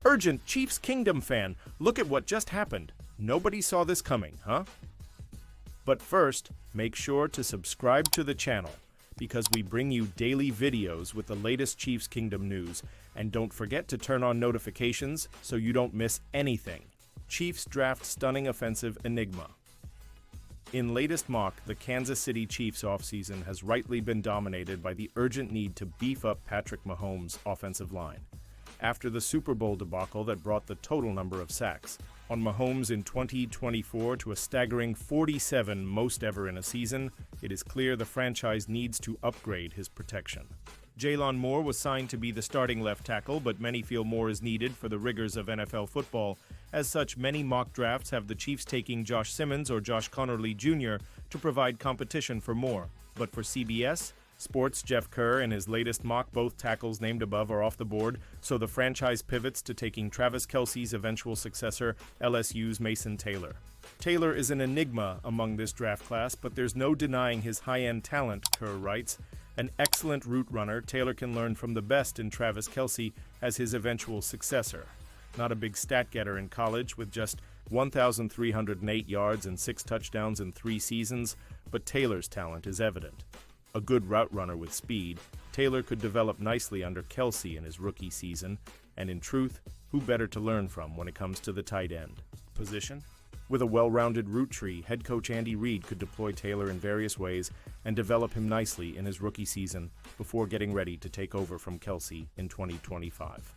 Urgent Chiefs Kingdom fan, look at what just happened. Nobody saw this coming, huh? But first, make sure to subscribe to the channel because we bring you daily videos with the latest Chiefs Kingdom news, and don't forget to turn on notifications so you don't miss anything. Chiefs draft stunning offensive enigma. In latest mock, the Kansas City Chiefs offseason has rightly been dominated by the urgent need to beef up Patrick Mahomes' offensive line. After the Super Bowl debacle that brought the total number of sacks on Mahomes in 2024 to a staggering 47, most ever in a season, it is clear the franchise needs to upgrade his protection. Jalen Moore was signed to be the starting left tackle, but many feel more is needed for the rigors of NFL football. As such, many mock drafts have the Chiefs taking Josh Simmons or Josh Connerly Jr. to provide competition for Moore. But for CBS Sports' Jeff Kerr and his latest mock, both tackles named above are off the board, so the franchise pivots to taking Travis Kelce's eventual successor, LSU's Mason Taylor. Taylor is an enigma among this draft class, but there's no denying his high-end talent, Kerr writes. An excellent route runner, Taylor can learn from the best in Travis Kelce as his eventual successor. Not a big stat getter in college with just 1,308 yards and 6 touchdowns in 3 seasons, but Taylor's talent is evident. A good route runner with speed, Taylor could develop nicely under Kelce in his rookie season, and in truth, who better to learn from when it comes to the tight end position? With a well-rounded route tree, head coach Andy Reid could deploy Taylor in various ways and develop him nicely in his rookie season before getting ready to take over from Kelce in 2025.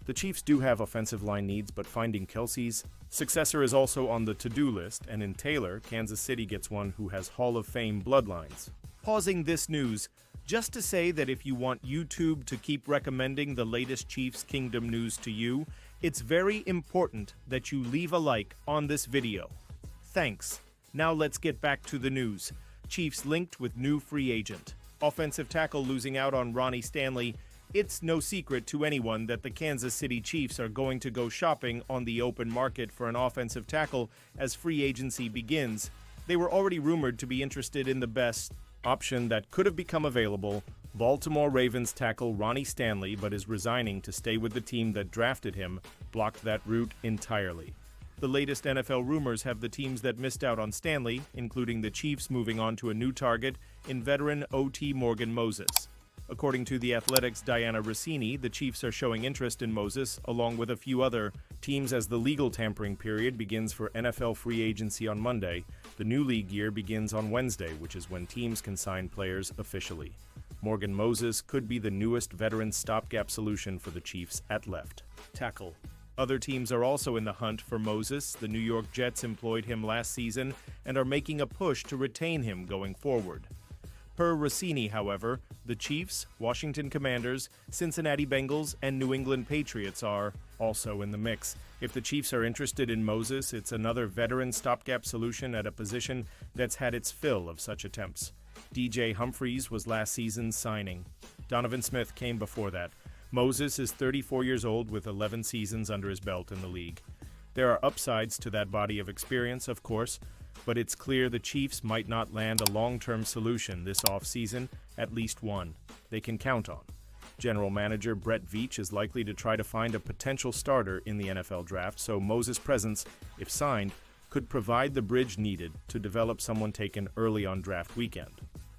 The Chiefs do have offensive line needs, but finding Kelce's successor is also on the to-do list, and in Taylor, Kansas City gets one who has Hall of Fame bloodlines. Pausing this news, just to say that if you want YouTube to keep recommending the latest Chiefs Kingdom news to you, it's very important that you leave a like on this video. Thanks. Now let's get back to the news. Chiefs linked with new free agent. Offensive tackle losing out on Ronnie Stanley. It's no secret to anyone that the Kansas City Chiefs are going to go shopping on the open market for an offensive tackle as free agency begins. They were already rumored to be interested in the best option that could have become available, Baltimore Ravens tackle Ronnie Stanley, but is resigning to stay with the team that drafted him, blocked that route entirely. The latest NFL rumors have the teams that missed out on Stanley, including the Chiefs moving on to a new target in veteran O.T. Morgan Moses. According to The Athletic's Diana Rossini, the Chiefs are showing interest in Moses, along with a few other teams as the legal tampering period begins for NFL free agency on Monday. The new league year begins on Wednesday, which is when teams can sign players officially. Morgan Moses could be the newest veteran stopgap solution for the Chiefs at left tackle. Other teams are also in the hunt for Moses. The New York Jets employed him last season and are making a push to retain him going forward. Per Rossini, however, the Chiefs, Washington Commanders, Cincinnati Bengals, and New England Patriots are also in the mix. If the Chiefs are interested in Moses, it's another veteran stopgap solution at a position that's had its fill of such attempts. DJ Humphries was last season's signing. Donovan Smith came before that. Moses is 34 years old with 11 seasons under his belt in the league. There are upsides to that body of experience, of course, but it's clear the Chiefs might not land a long-term solution this offseason, at least one they can count on. General manager Brett Veach is likely to try to find a potential starter in the NFL draft, so Moses' presence, if signed, could provide the bridge needed to develop someone taken early on draft weekend.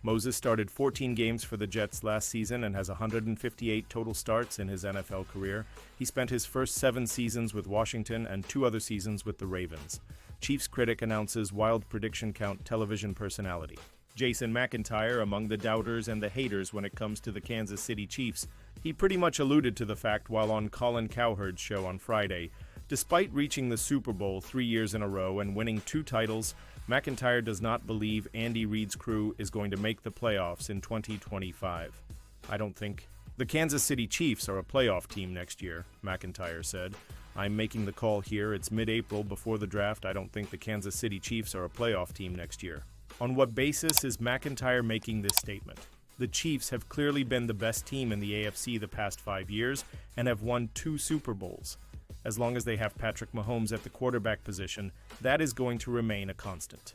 Moses started 14 games for the Jets last season and has 158 total starts in his NFL career. He spent his first 7 seasons with Washington and 2 other seasons with the Ravens. Chiefs critic announces wild prediction count television personality. Jason McIntyre among the doubters and the haters when it comes to the Kansas City Chiefs. He pretty much alluded to the fact while on Colin Cowherd's show on Friday. Despite reaching the Super Bowl 3 years in a row and winning 2 titles, McIntyre does not believe Andy Reid's crew is going to make the playoffs in 2025. I don't think the Kansas City Chiefs are a playoff team next year, McIntyre said. I'm making the call here. It's mid-April before the draft. I don't think the Kansas City Chiefs are a playoff team next year. On what basis is McIntyre making this statement? The Chiefs have clearly been the best team in the AFC the past 5 years and have won 2 Super Bowls. As long as they have Patrick Mahomes at the quarterback position, that is going to remain a constant.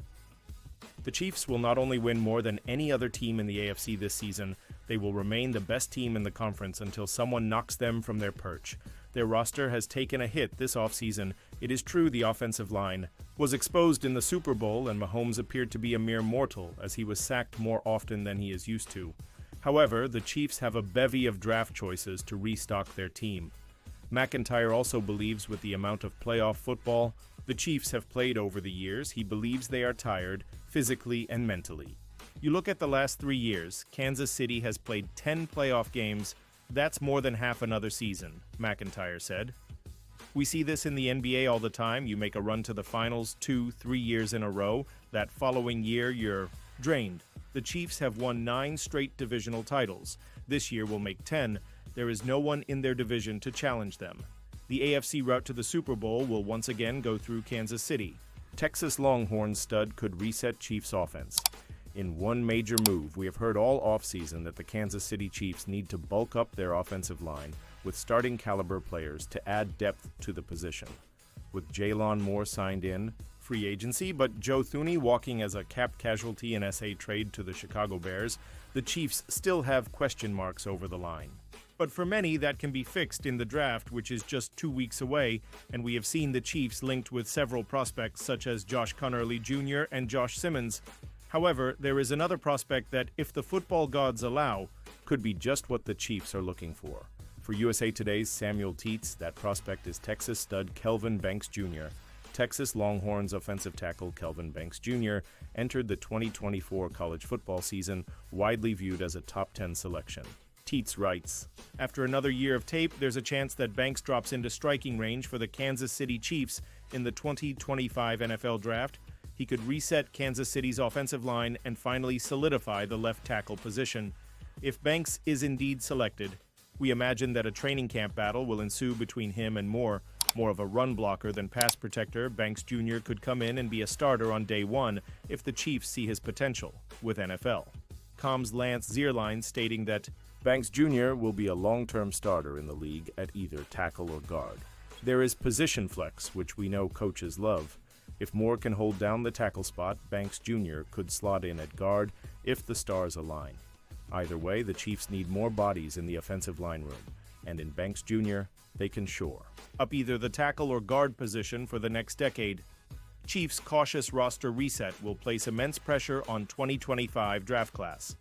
The Chiefs will not only win more than any other team in the AFC this season, they will remain the best team in the conference until someone knocks them from their perch. Their roster has taken a hit this offseason. It is true the offensive line was exposed in the Super Bowl, and Mahomes appeared to be a mere mortal as he was sacked more often than he is used to. However, the Chiefs have a bevy of draft choices to restock their team. McIntyre also believes with the amount of playoff football the Chiefs have played over the years, he believes they are tired, physically and mentally. You look at the last 3 years, Kansas City has played 10 playoff games. That's more than half another season, McIntyre said. We see this in the NBA all the time. You make a run to the finals 2-3 years in a row. That following year, you're drained. The Chiefs have won 9 straight divisional titles. This year will make 10. There is no one in their division to challenge them. The AFC route to the Super Bowl will once again go through Kansas City. Texas Longhorns stud could reset Chiefs offense. In one major move, we have heard all offseason that the Kansas City Chiefs need to bulk up their offensive line with starting caliber players to add depth to the position. With Jaylon Moore signed in free agency, but Joe Thuney walking as a cap casualty in SA trade to the Chicago Bears, the Chiefs still have question marks over the line. But for many, that can be fixed in the draft, which is just 2 weeks away, and we have seen the Chiefs linked with several prospects such as Josh Conerly Jr. and Josh Simmons. However, there is another prospect that, if the football gods allow, could be just what the Chiefs are looking for. For USA Today's Samuel Tietz, that prospect is Texas stud Kelvin Banks Jr. Texas Longhorns offensive tackle Kelvin Banks Jr. entered the 2024 college football season, widely viewed as a top 10 selection. Tietz writes, after another year of tape, there's a chance that Banks drops into striking range for the Kansas City Chiefs in the 2025 NFL Draft. He could reset Kansas City's offensive line and finally solidify the left tackle position. If Banks is indeed selected, we imagine that a training camp battle will ensue between him and Moore. More of a run blocker than pass protector, Banks Jr. could come in and be a starter on day one if the Chiefs see his potential with NFL. Com's Lance Zierlein stating that Banks Jr. will be a long-term starter in the league at either tackle or guard. There is position flex, which we know coaches love. If Moore can hold down the tackle spot, Banks Jr. could slot in at guard if the stars align. Either way, the Chiefs need more bodies in the offensive line room, and in Banks Jr., they can shore up either the tackle or guard position for the next decade. Chiefs' cautious roster reset will place immense pressure on 2025 draft class.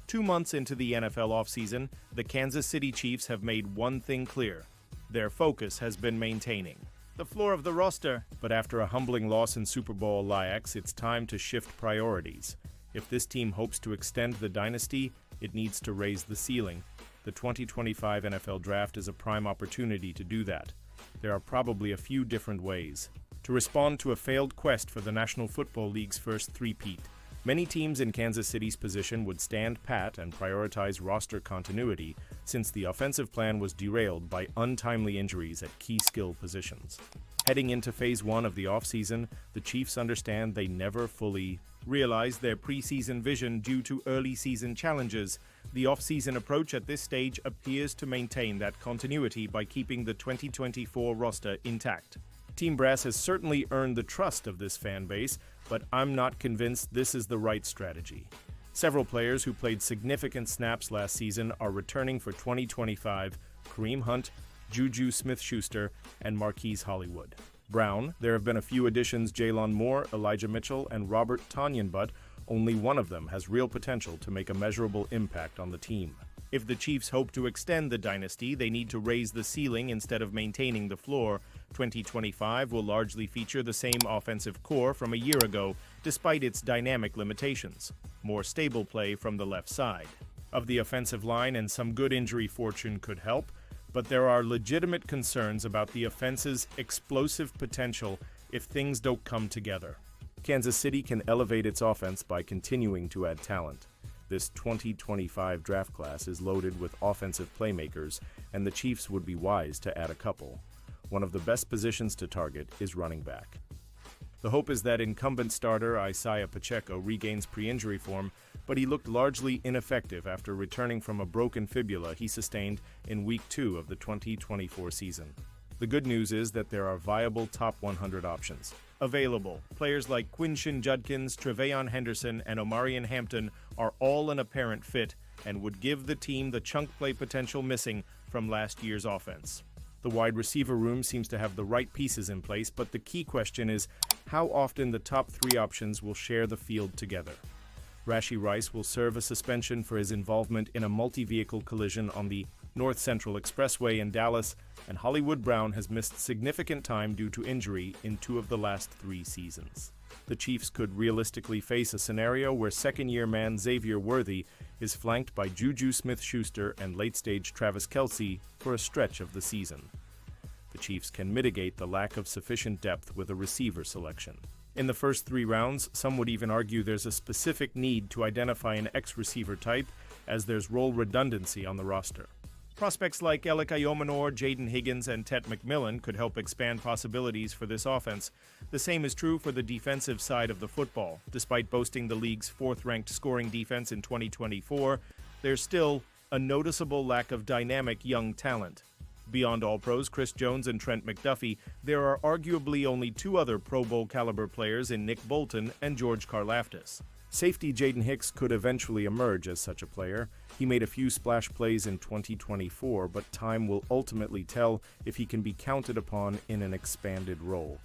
2 months into the NFL offseason, the Kansas City Chiefs have made one thing clear. Their focus has been maintaining the floor of the roster. But after a humbling loss in Super Bowl LAX, it's time to shift priorities. If this team hopes to extend the dynasty, it needs to raise the ceiling. The 2025 NFL Draft is a prime opportunity to do that. There are probably a few different ways to respond to a failed quest for the National Football League's first three-peat. Many teams in Kansas City's position would stand pat and prioritize roster continuity since the offensive plan was derailed by untimely injuries at key skill positions. Heading into Phase 1 of the offseason, the Chiefs understand they never fully realized their preseason vision due to early season challenges. The offseason approach at this stage appears to maintain that continuity by keeping the 2024 roster intact. Team Brass has certainly earned the trust of this fan base, but I'm not convinced this is the right strategy. Several players who played significant snaps last season are returning for 2025: Kareem Hunt, Juju Smith-Schuster, and Marquise Hollywood. Brown, there have been a few additions: Jaylon Moore, Elijah Mitchell, and Robert Tonyan, but only one of them has real potential to make a measurable impact on the team. If the Chiefs hope to extend the dynasty, they need to raise the ceiling instead of maintaining the floor. 2025 will largely feature the same offensive core from a year ago, despite its dynamic limitations. More stable play from the left side of the offensive line and some good injury fortune could help, but there are legitimate concerns about the offense's explosive potential if things don't come together. Kansas City can elevate its offense by continuing to add talent. This 2025 draft class is loaded with offensive playmakers, and the Chiefs would be wise to add a couple. One of the best positions to target is running back. The hope is that incumbent starter Isaiah Pacheco regains pre-injury form, but he looked largely ineffective after returning from a broken fibula he sustained in Week 2 of the 2024 season. The good news is that there are viable top 100 options available. Players like Quinshin Judkins, Tre'Veyon Henderson, and Omarion Hampton are all an apparent fit and would give the team the chunk play potential missing from last year's offense. The wide receiver room seems to have the right pieces in place, but the key question is how often the top three options will share the field together. Rashee Rice will serve a suspension for his involvement in a multi-vehicle collision on the North Central Expressway in Dallas, and Hollywood Brown has missed significant time due to injury in 2 of the last 3 seasons. The Chiefs could realistically face a scenario where second-year man Xavier Worthy is flanked by Juju Smith-Schuster and late-stage Travis Kelce for a stretch of the season. The Chiefs can mitigate the lack of sufficient depth with a receiver selection. In the first 3 rounds, some would even argue there's a specific need to identify an X-receiver type, as there's role redundancy on the roster. Prospects like Alec Ayomanor, Jaden Higgins, and Tet McMillan could help expand possibilities for this offense. The same is true for the defensive side of the football. Despite boasting the league's 4th-ranked scoring defense in 2024, there's still a noticeable lack of dynamic young talent. Beyond All-Pros Chris Jones and Trent McDuffie, there are arguably only 2 other Pro Bowl-caliber players in Nick Bolton and George Karlaftis. Safety Jaden Hicks could eventually emerge as such a player. He made a few splash plays in 2024, but time will ultimately tell if he can be counted upon in an expanded role.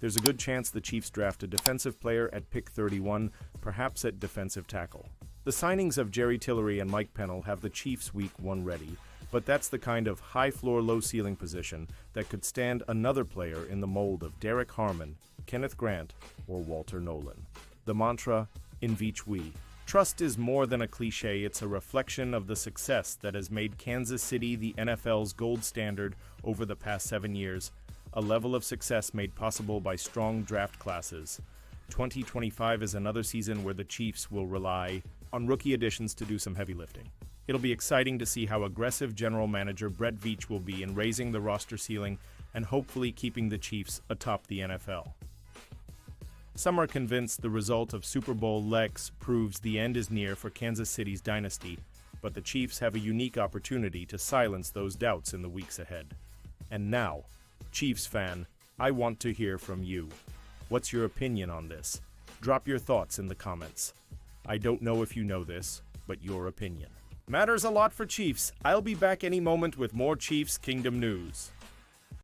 There's a good chance the Chiefs draft a defensive player at pick 31, perhaps at defensive tackle. The signings of Jerry Tillery and Mike Pennell have the Chiefs Week 1 ready, but that's the kind of high-floor, low-ceiling position that could stand another player in the mold of Derek Harmon, Kenneth Grant, or Walter Nolan. The mantra, in Vici Vi. Trust is more than a cliche, it's a reflection of the success that has made Kansas City the NFL's gold standard over the past 7 years, a level of success made possible by strong draft classes. 2025 is another season where the Chiefs will rely on rookie additions to do some heavy lifting. It'll be exciting to see how aggressive general manager Brett Veach will be in raising the roster ceiling and hopefully keeping the Chiefs atop the NFL. Some are convinced the result of Super Bowl Lex proves the end is near for Kansas City's dynasty, but the Chiefs have a unique opportunity to silence those doubts in the weeks ahead. And now, Chiefs fan, I want to hear from you. What's your opinion on this? Drop your thoughts in the comments. I don't know if you know this, but your opinion matters a lot for Chiefs. I'll be back any moment with more Chiefs Kingdom news.